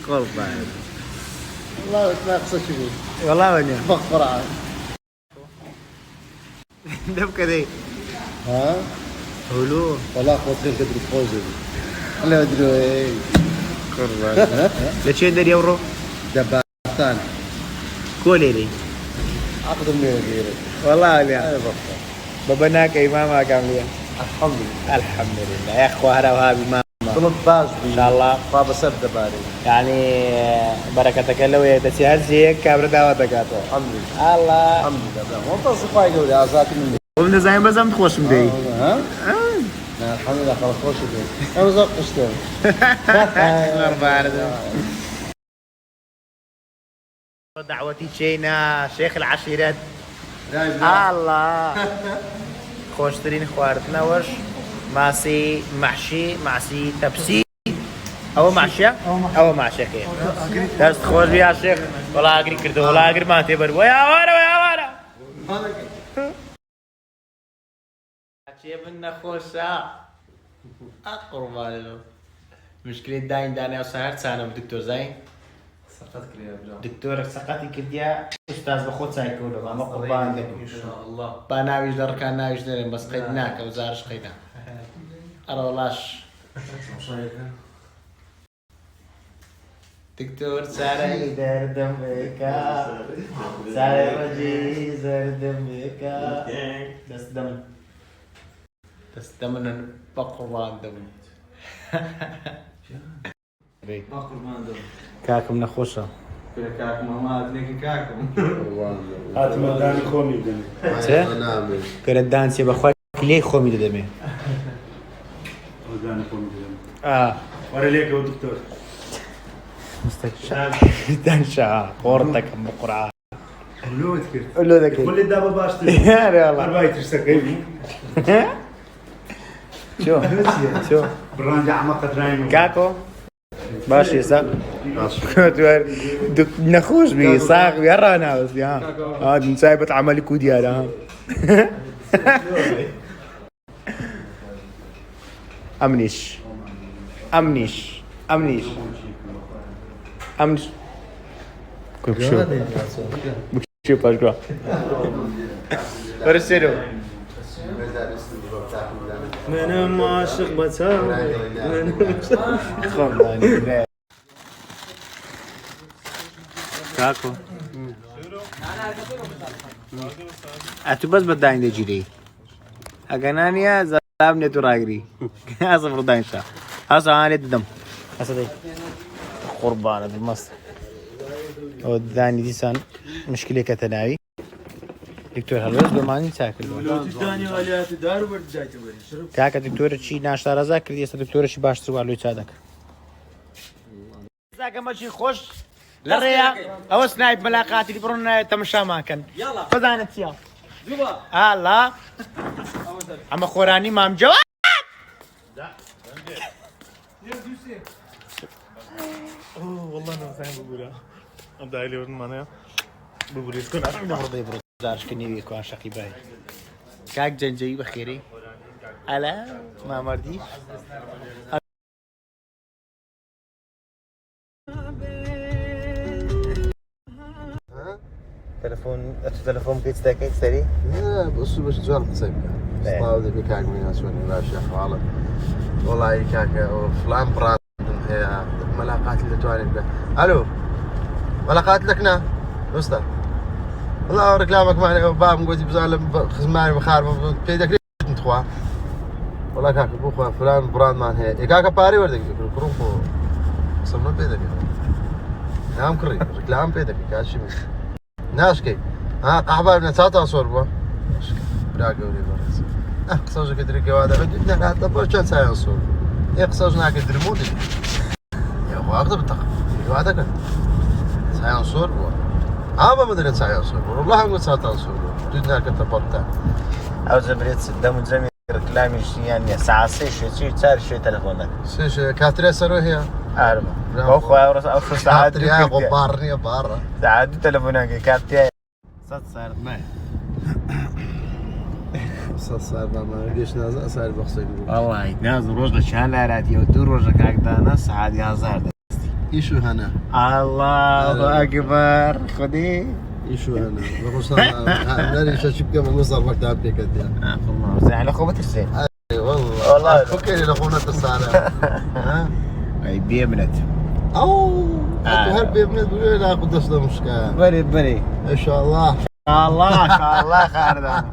قربان والله ما قصة شبيه والله ونيا بغفر عاد دب كذي ها هلو والله قوتين كدري فوزي انا ادري ايه قربان ليش يدري يورو دباتان كوليري عقد من غيري والله انا ونيا بغفر بابناك إمام كاملين الحمد لله الحمد لله يا أخوة هلا وهابي ما طلب باز إن شاء الله بابا سد باري يعني بركتك لو يتسهل زيك كابر دعوتك أتو الحمد لله الله الحمد لله والله صفاي قولي ازاتي مني ومن زين بزم تخوش مدي ها لا الحمد لله خلاص خوش بيه انا زق قشتين دعوتي شينا شيخ العشيرات الله خوشترين خوارتنا وش ماسي محشي معسي تبسي او محشي او محشي كي دست خوش بيا شيخ والله اقري كردو والله اقري ما تبر ويا وارا ابن خوشا قربان له مشكلة داين داني وسهرت سنة بدكتور زين سقطت كريم دكتور سقطي كرديا استاذ بخود سايكولوج ما قربان لك ان شاء الله بناويش در كان ناويش درين بس قيدناك وزارش قيدنا أنا والله دكتور ساري دردم بكا ساري وجي زردم بكا دست دم بقربان دم بقربان دم كاكم نخوشة كاكم ما ادري كاكم هات مداني خومي بدني نعم كردان سي بخوك ليه خومي دمي مداني خومي بدني ورا ليك يا دكتور مستشفى دنشا قورتك بقرعة قولوا تكر قولوا ذاك كل الدابة باشتري يا والله أربعة ترسكي شو برانجع عمق درايم كاكو باش يسا نخوش بي صاغ يرى انا بس هذا مسايبة عملي كودي هذا امنيش كل شو بكشو باشكرا برسلو من ما عاشق بتساوي كاكو اتو بس بداين دي جيري اغنانيا زلاب نتو راغري اصفر داينشا هسا انا الدم هسا دي قربانه بالمصر وداني دي سان مشكله كتناوي دكتور هلوز بماني ساكل تداني واليات دار ورد جايته شرب كاكا دكتور شي ناشتا رزا كردي اسا دكتور شي باش تروح له يساعدك زاك ماشي خوش للريا او سنايب ملاقات اللي برون تمشى ماكن يلا فزانت يا زوبا الله اما خوراني مام جواد والله انا فاهم بقولها ابدا لي ورن معنا بقول يكون برضه يبرد زارش كني بيكو عشقي باي كاك جنجي بخيري الا ما مرديش تلفون قيت ستاكيت سري لا بس باش تجرب تصيب استاذ بكاك من اسوني لا شيخ والله والله كاك فلان براد هي ملاقات اللي تواني به الو ملاقات لكنا استاذ والله ركلامك معنا باب قلت بزال خزماني مخارب بيدك ليش انت خوا والله كاك بو فلان براد مان هي كاك باري وردك كرومبو صرنا بيدك نعم كري ركلام بيدك كاشي ناشكي ها قحبة من ساعة صوربه براقة ولي برز قصوج كدري جواده بدنا لا طب كان ساعة صور قصوج ناك درمود يا أخو أخذ بتق جواده كان ساعة صوربه ما مدري ساعة صوربه والله أقول ساعة صوربه بدنا كتبطل او زبريت سدام زمي ركلامي يعني ساعة سيش صار شيء تلفونك سيش كاتري سرو هي عارمة او شو ساعات يا غبارني برا ساعات تلفونك كاتيا صارت معي صار ما ليش نازل صار بخصي والله يتنازل روجنا شان لا راديو دور روجنا كاك دانا ساعات يا زهر ايشو هنا الله اكبر خذي ايشو هنا نري شبكه من مصر مكتب بيكت يا الله زين على اخوة الزين اي والله فكري لاخونا التصالح ها اي بيمنت او انتوا هل بيبنت بيقولوا لا قدس له مشكله بري ان شاء الله الله خالد